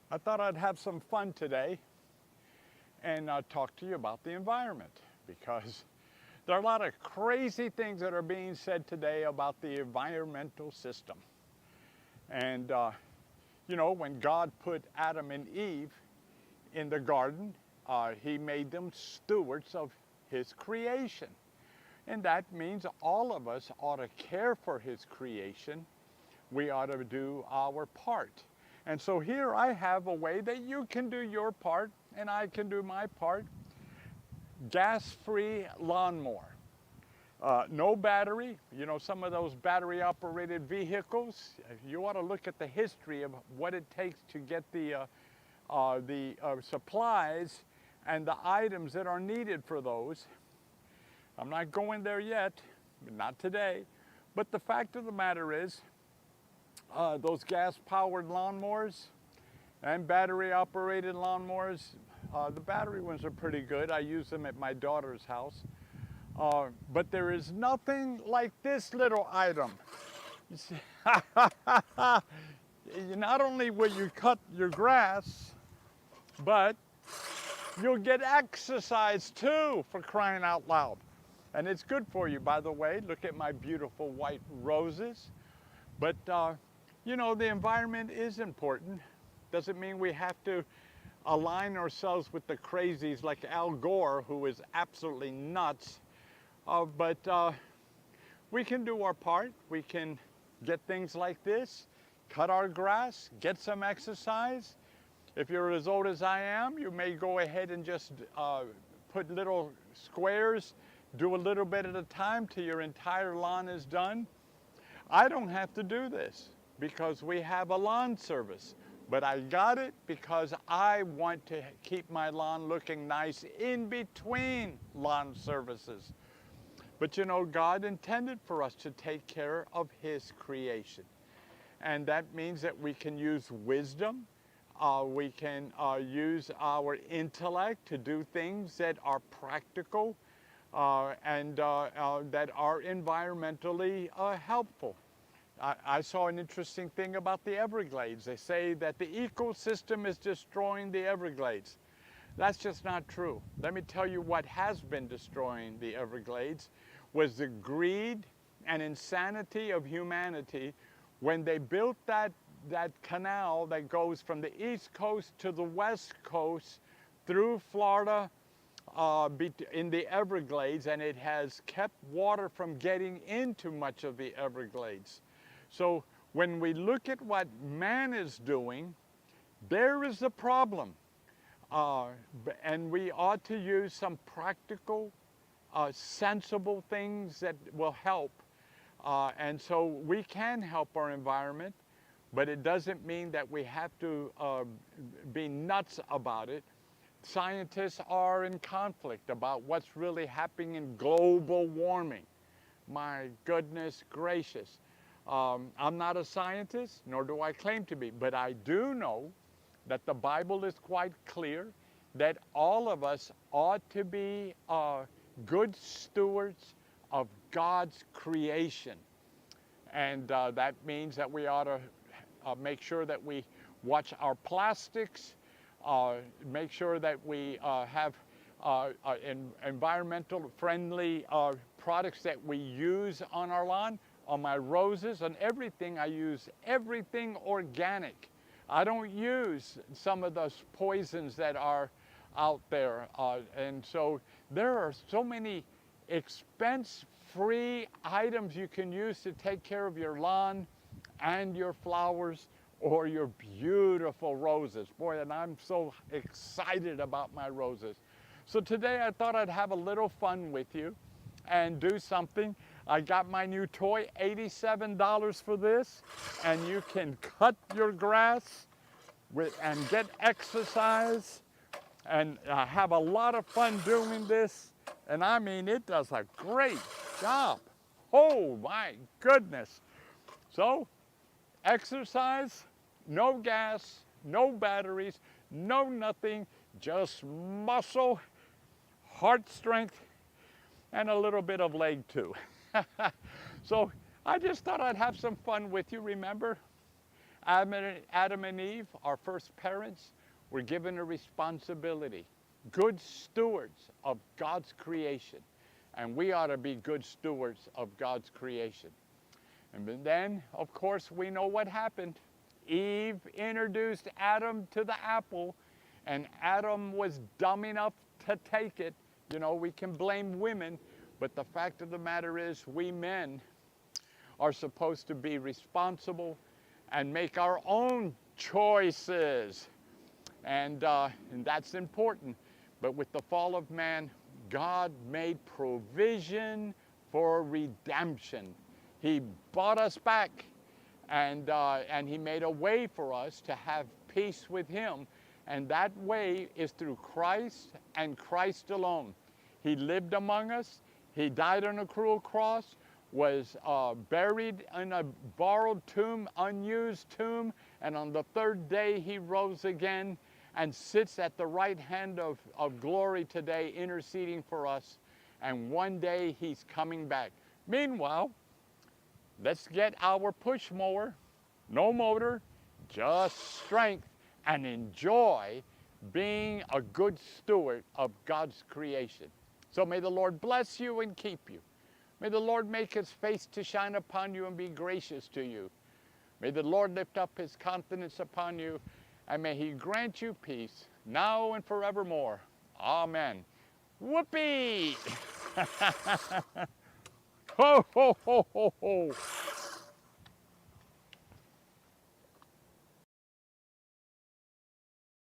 I thought I'd have some fun today and talk to you about the environment because there are a lot of crazy things that are being said today about the environmental system. And, when God put Adam and Eve in the garden, He made them stewards of His creation. And that means all of us ought to care for His creation. We ought to do our part. And so here I have a way that you can do your part and I can do my part. Gas-free lawnmower. No battery. You know, some of those battery-operated vehicles, you ought to look at the history of what it takes to get the supplies and the items that are needed for those. I'm not going there yet, not today. But the fact of the matter is, those gas-powered lawnmowers and battery-operated lawnmowers, the battery ones are pretty good. I use them at my daughter's house. But there is nothing like this little item. You see, not only will you cut your grass, but you'll get exercise too, for crying out loud. And it's good for you, by the way. Look at my beautiful white roses. But, the environment is important. Doesn't mean we have to align ourselves with the crazies like Al Gore, who is absolutely nuts. But we can do our part. We can get things like this, cut our grass, get some exercise. If you're as old as I am, you may go ahead and just put little squares, do a little bit at a time till your entire lawn is done. I don't have to do this because we have a lawn service, but I got it because I want to keep my lawn looking nice in between lawn services. But God intended for us to take care of His creation. And that means that we can use wisdom, we can use our intellect to do things that are practical and that are environmentally helpful. I saw an interesting thing about the Everglades. They say that the ecosystem is destroying the Everglades. That's just not true. Let me tell you what has been destroying the Everglades was the greed and insanity of humanity when they built that canal that goes from the East Coast to the West Coast through Florida in the Everglades, and it has kept water from getting into much of the Everglades. So when we look at what man is doing, there is the problem. And we ought to use some practical, sensible things that will help. And so we can help our environment, but it doesn't mean that we have to be nuts about it. Scientists are in conflict about what's really happening in global warming. My goodness gracious. I'm not a scientist, nor do I claim to be, but I do know that the Bible is quite clear that all of us ought to be good stewards of God's creation. And that means that we ought to make sure that we watch our plastics, make sure that we have environmental friendly products that we use on our lawn. On my roses and everything, I use everything organic. I don't use some of those poisons that are out there. And so there are so many expense-free items you can use to take care of your lawn and your flowers or your beautiful roses. Boy, and I'm so excited about my roses. So today I thought I'd have a little fun with you and do something. I got my new toy, $87 for this, and you can cut your grass and get exercise and have a lot of fun doing this. And I mean, it does a great job. Oh my goodness. So, exercise, no gas, no batteries, no nothing, just muscle, heart strength, and a little bit of leg too. So I just thought I'd have some fun with you. Remember, Adam and Eve, our first parents, were given a responsibility. Good stewards of God's creation. And we ought to be good stewards of God's creation. And then, of course, we know what happened. Eve introduced Adam to the apple, and Adam was dumb enough to take it. You know, we can blame women, but the fact of the matter is we men are supposed to be responsible and make our own choices. And that's important. But with the fall of man, God made provision for redemption. He bought us back, and he made a way for us to have peace with him. And that way is through Christ and Christ alone. He lived among us. He died on a cruel cross, was buried in a borrowed tomb, unused tomb, and on the third day he rose again and sits at the right hand of glory today, interceding for us. And one day he's coming back. Meanwhile, let's get our push mower, no motor, just strength, and enjoy being a good steward of God's creation. So may the Lord bless you and keep you. May the Lord make his face to shine upon you and be gracious to you. May the Lord lift up his countenance upon you, and may he grant you peace now and forevermore. Amen. Whoopee! Ho, ho, ho, ho, ho.